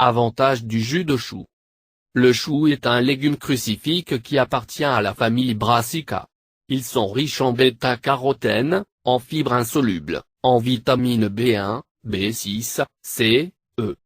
Avantage du jus de chou. Le chou est un légume crucifique qui appartient à la famille Brassica. Ils sont riches en bêta-carotène, en fibres insolubles, en vitamines B1, B6, C, E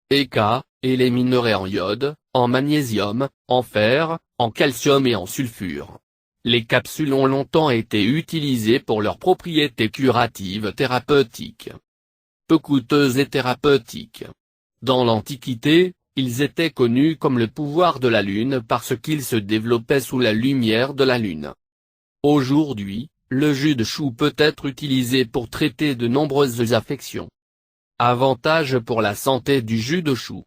et K, et les minerais en iode, en magnésium, en fer, en calcium et en sulfure. Les capsules ont longtemps été utilisées pour leurs propriétés curatives thérapeutiques. Peu coûteuses et thérapeutiques. Dans l'Antiquité, ils étaient connus comme le pouvoir de la Lune parce qu'ils se développaient sous la lumière de la Lune. Aujourd'hui, le jus de chou peut être utilisé pour traiter de nombreuses affections. Avantages pour la santé du jus de chou.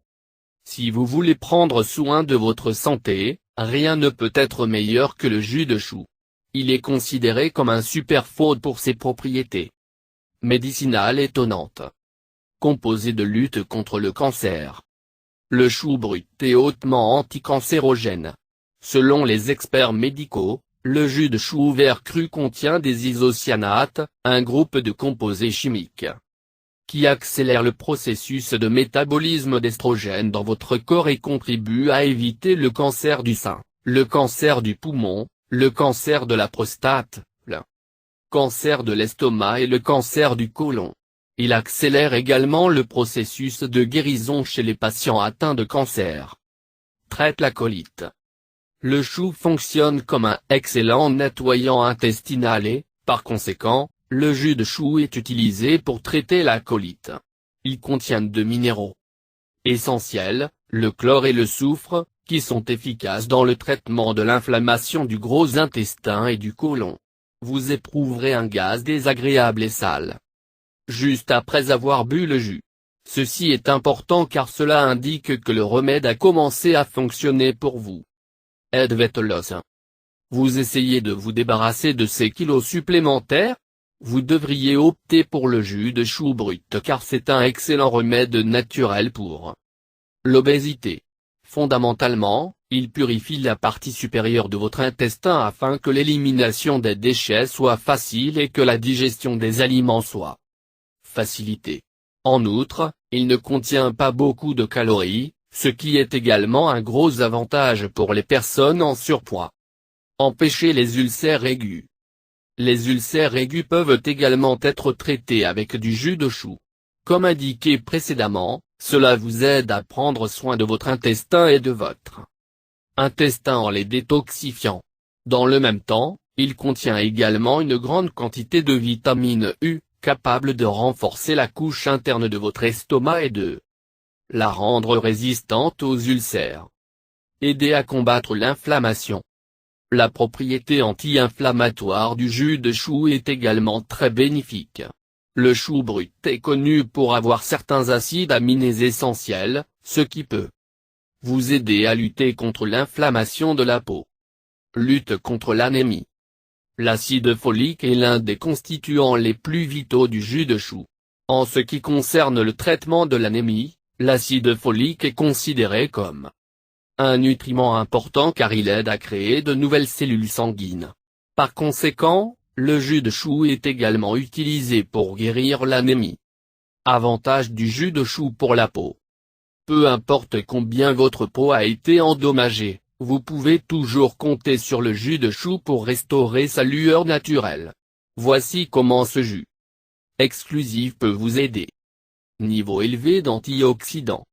Si vous voulez prendre soin de votre santé, rien ne peut être meilleur que le jus de chou. Il est considéré comme un superfood pour ses propriétés médicinales étonnantes. Composé de lutte contre le cancer. Le chou brut est hautement anticancérogène. Selon les experts médicaux, le jus de chou vert cru contient des isocyanates, un groupe de composés chimiques qui accélère le processus de métabolisme d'estrogène dans votre corps et contribue à éviter le cancer du sein, le cancer du poumon, le cancer de la prostate, le cancer de l'estomac et le cancer du côlon. Il accélère également le processus de guérison chez les patients atteints de cancer. Traite la colite. Le chou fonctionne comme un excellent nettoyant intestinal et, par conséquent, le jus de chou est utilisé pour traiter la colite. Il contient 2 minéraux essentiels, le chlore et le soufre, qui sont efficaces dans le traitement de l'inflammation du gros intestin et du côlon. Vous éprouverez un gaz désagréable et sale juste après avoir bu le jus. Ceci est important car cela indique que le remède a commencé à fonctionner pour vous. Aide weight loss. Vous essayez de vous débarrasser de ces kilos supplémentaires? Vous devriez opter pour le jus de chou brut car c'est un excellent remède naturel pour l'obésité. Fondamentalement, il purifie la partie supérieure de votre intestin afin que l'élimination des déchets soit facile et que la digestion des aliments soit facilitée. En outre, il ne contient pas beaucoup de calories, ce qui est également un gros avantage pour les personnes en surpoids. Empêcher les ulcères aigus. Les ulcères aigus peuvent également être traités avec du jus de chou. Comme indiqué précédemment, cela vous aide à prendre soin de votre intestin et de votre intestin en les détoxifiant. Dans le même temps, il contient également une grande quantité de vitamine U, capable de renforcer la couche interne de votre estomac et de la rendre résistante aux ulcères. Aider à combattre l'inflammation. La propriété anti-inflammatoire du jus de chou est également très bénéfique. Le chou brut est connu pour avoir certains acides aminés essentiels, ce qui peut vous aider à lutter contre l'inflammation de la peau. Lutte contre l'anémie. L'acide folique est l'un des constituants les plus vitaux du jus de chou. En ce qui concerne le traitement de l'anémie, l'acide folique est considéré comme un nutriment important car il aide à créer de nouvelles cellules sanguines. Par conséquent, le jus de chou est également utilisé pour guérir l'anémie. Avantage du jus de chou pour la peau. Peu importe combien votre peau a été endommagée, vous pouvez toujours compter sur le jus de chou pour restaurer sa lueur naturelle. Voici comment ce jus exclusif peut vous aider. Niveau élevé d'antioxydants.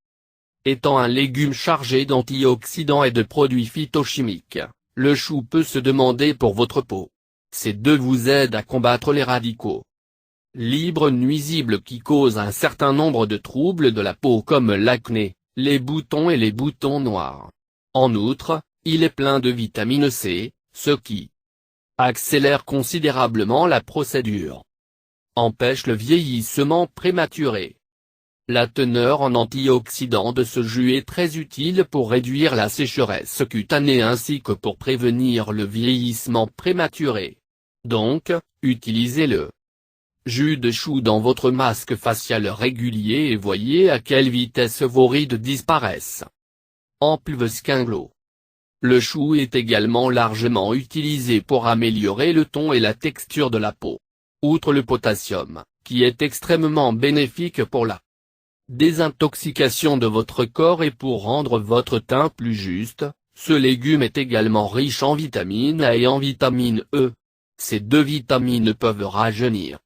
Étant un légume chargé d'antioxydants et de produits phytochimiques, le chou peut se demander pour votre peau. Ces deux vous aident à combattre les radicaux libres nuisibles qui causent un certain nombre de troubles de la peau comme l'acné, les boutons et les boutons noirs. En outre, il est plein de vitamine C, ce qui accélère considérablement la procédure. Empêche le vieillissement prématuré. La teneur en antioxydants de ce jus est très utile pour réduire la sécheresse cutanée ainsi que pour prévenir le vieillissement prématuré. Donc, utilisez le jus de chou dans votre masque facial régulier et voyez à quelle vitesse vos rides disparaissent. Ample skin glow. Le chou est également largement utilisé pour améliorer le ton et la texture de la peau. Outre le potassium, qui est extrêmement bénéfique pour la désintoxication de votre corps et pour rendre votre teint plus juste, ce légume est également riche en vitamine A et en vitamine E. Ces deux vitamines peuvent rajeunir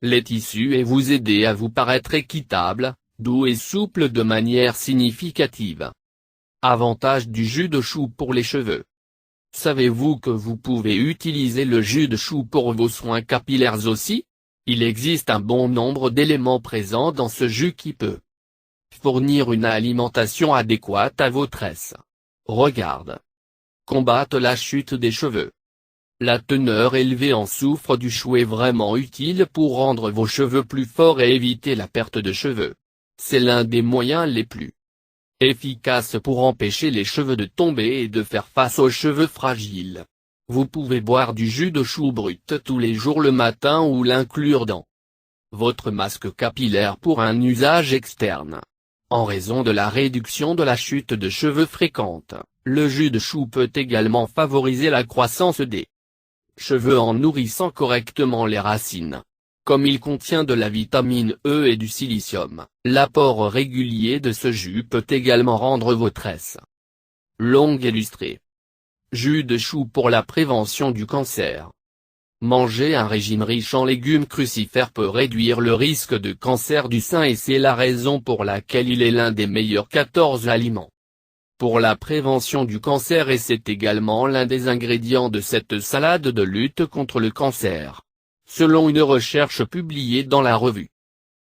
les tissus et vous aider à vous paraître équitable, doux et souple de manière significative. Avantage du jus de chou pour les cheveux. Savez-vous que vous pouvez utiliser le jus de chou pour vos soins capillaires aussi? Il existe un bon nombre d'éléments présents dans ce jus qui peut fournir une alimentation adéquate à vos tresses. Regarde. Combattre la chute des cheveux. La teneur élevée en soufre du chou est vraiment utile pour rendre vos cheveux plus forts et éviter la perte de cheveux. C'est l'un des moyens les plus efficaces pour empêcher les cheveux de tomber et de faire face aux cheveux fragiles. Vous pouvez boire du jus de chou brut tous les jours le matin ou l'inclure dans votre masque capillaire pour un usage externe. En raison de la réduction de la chute de cheveux fréquente, le jus de chou peut également favoriser la croissance des cheveux en nourrissant correctement les racines. Comme il contient de la vitamine E et du silicium, l'apport régulier de ce jus peut également rendre vos tresses longues et lustrées. Jus de chou pour la prévention du cancer. Manger un régime riche en légumes crucifères peut réduire le risque de cancer du sein et c'est la raison pour laquelle il est l'un des meilleurs 14 aliments pour la prévention du cancer et c'est également l'un des ingrédients de cette salade de lutte contre le cancer. Selon une recherche publiée dans la revue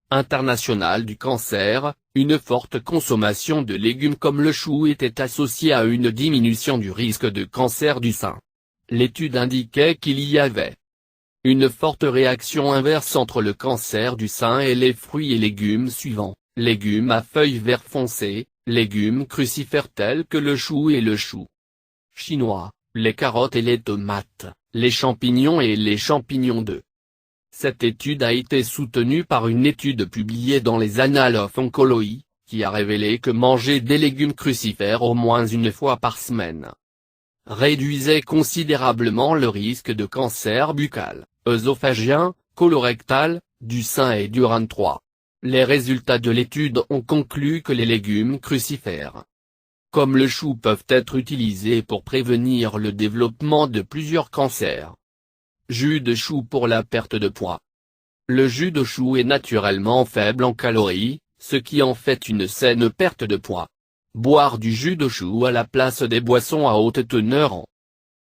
internationale du cancer, une forte consommation de légumes comme le chou était associée à une diminution du risque de cancer du sein. L'étude indiquait qu'il y avait une forte réaction inverse entre le cancer du sein et les fruits et légumes suivants, légumes à feuilles vert foncé, légumes crucifères tels que le chou et le chou chinois, les carottes et les tomates, les champignons et les champignons d'œufs. Cette étude a été soutenue par une étude publiée dans les Annals of Oncology, qui a révélé que manger des légumes crucifères au moins une fois par semaine réduisait considérablement le risque de cancer buccal, œsophagien, colorectal, du sein et du rein. 3. Les résultats de l'étude ont conclu que les légumes crucifères, comme le chou, peuvent être utilisés pour prévenir le développement de plusieurs cancers. Jus de chou pour la perte de poids. Le jus de chou est naturellement faible en calories, ce qui en fait une saine perte de poids. Boire du jus de chou à la place des boissons à haute teneur en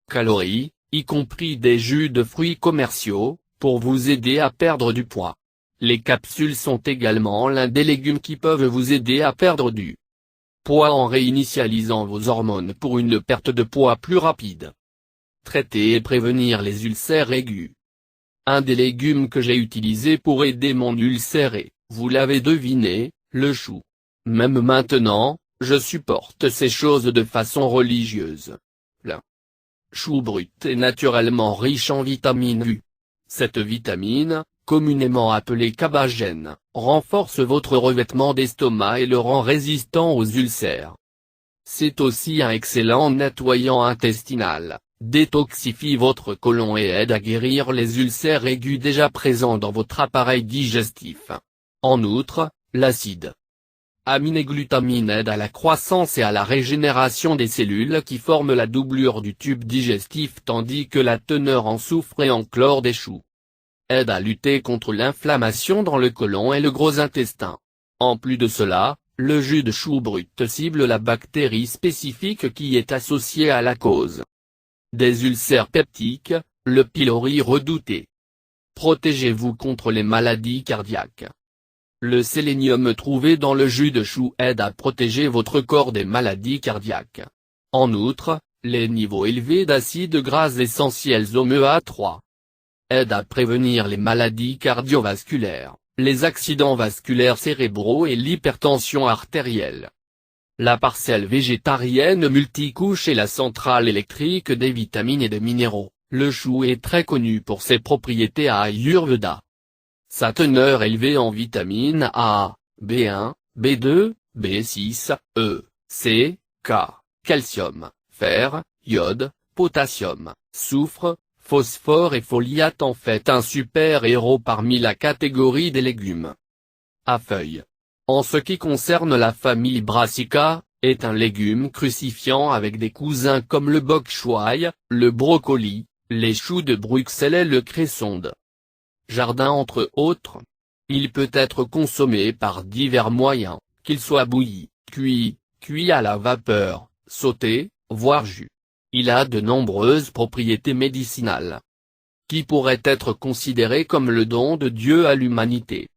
calories, y compris des jus de fruits commerciaux, pour vous aider à perdre du poids. Les capsules sont également l'un des légumes qui peuvent vous aider à perdre du poids en réinitialisant vos hormones pour une perte de poids plus rapide. Traiter et prévenir les ulcères aigus. Un des légumes que j'ai utilisé pour aider mon ulcère est, vous l'avez deviné, le chou. Même maintenant, je supporte ces choses de façon religieuse. Le chou brut est naturellement riche en vitamine U. Cette vitamine, communément appelée cabagène, renforce votre revêtement d'estomac et le rend résistant aux ulcères. C'est aussi un excellent nettoyant intestinal, détoxifie votre côlon et aide à guérir les ulcères aigus déjà présents dans votre appareil digestif. En outre, l'acide aminoglutamine aide à la croissance et à la régénération des cellules qui forment la doublure du tube digestif tandis que la teneur en soufre et en chlore des choux aide à lutter contre l'inflammation dans le côlon et le gros intestin. En plus de cela, le jus de chou brut cible la bactérie spécifique qui est associée à la cause des ulcères peptiques, le pylori redouté. Protégez-vous contre les maladies cardiaques. Le sélénium trouvé dans le jus de chou aide à protéger votre corps des maladies cardiaques. En outre, les niveaux élevés d'acides gras essentiels oméga-3 aident à prévenir les maladies cardiovasculaires, les accidents vasculaires cérébraux et l'hypertension artérielle. La parcelle végétarienne multicouche est la centrale électrique des vitamines et des minéraux. Le chou est très connu pour ses propriétés Ayurveda. Sa teneur élevée en vitamines A, B1, B2, B6, E, C, K, calcium, fer, iode, potassium, soufre, phosphore et foliate en fait un super héros parmi la catégorie des légumes à feuilles. en ce qui concerne la famille Brassica, est un légume crucifiant avec des cousins comme le bok choy, le brocoli, les choux de Bruxelles et le cresson jardin entre autres. Il peut être consommé par divers moyens, qu'il soit bouilli, cuit à la vapeur, sauté, voire jus. Il a de nombreuses propriétés médicinales qui pourraient être considérées comme le don de Dieu à l'humanité.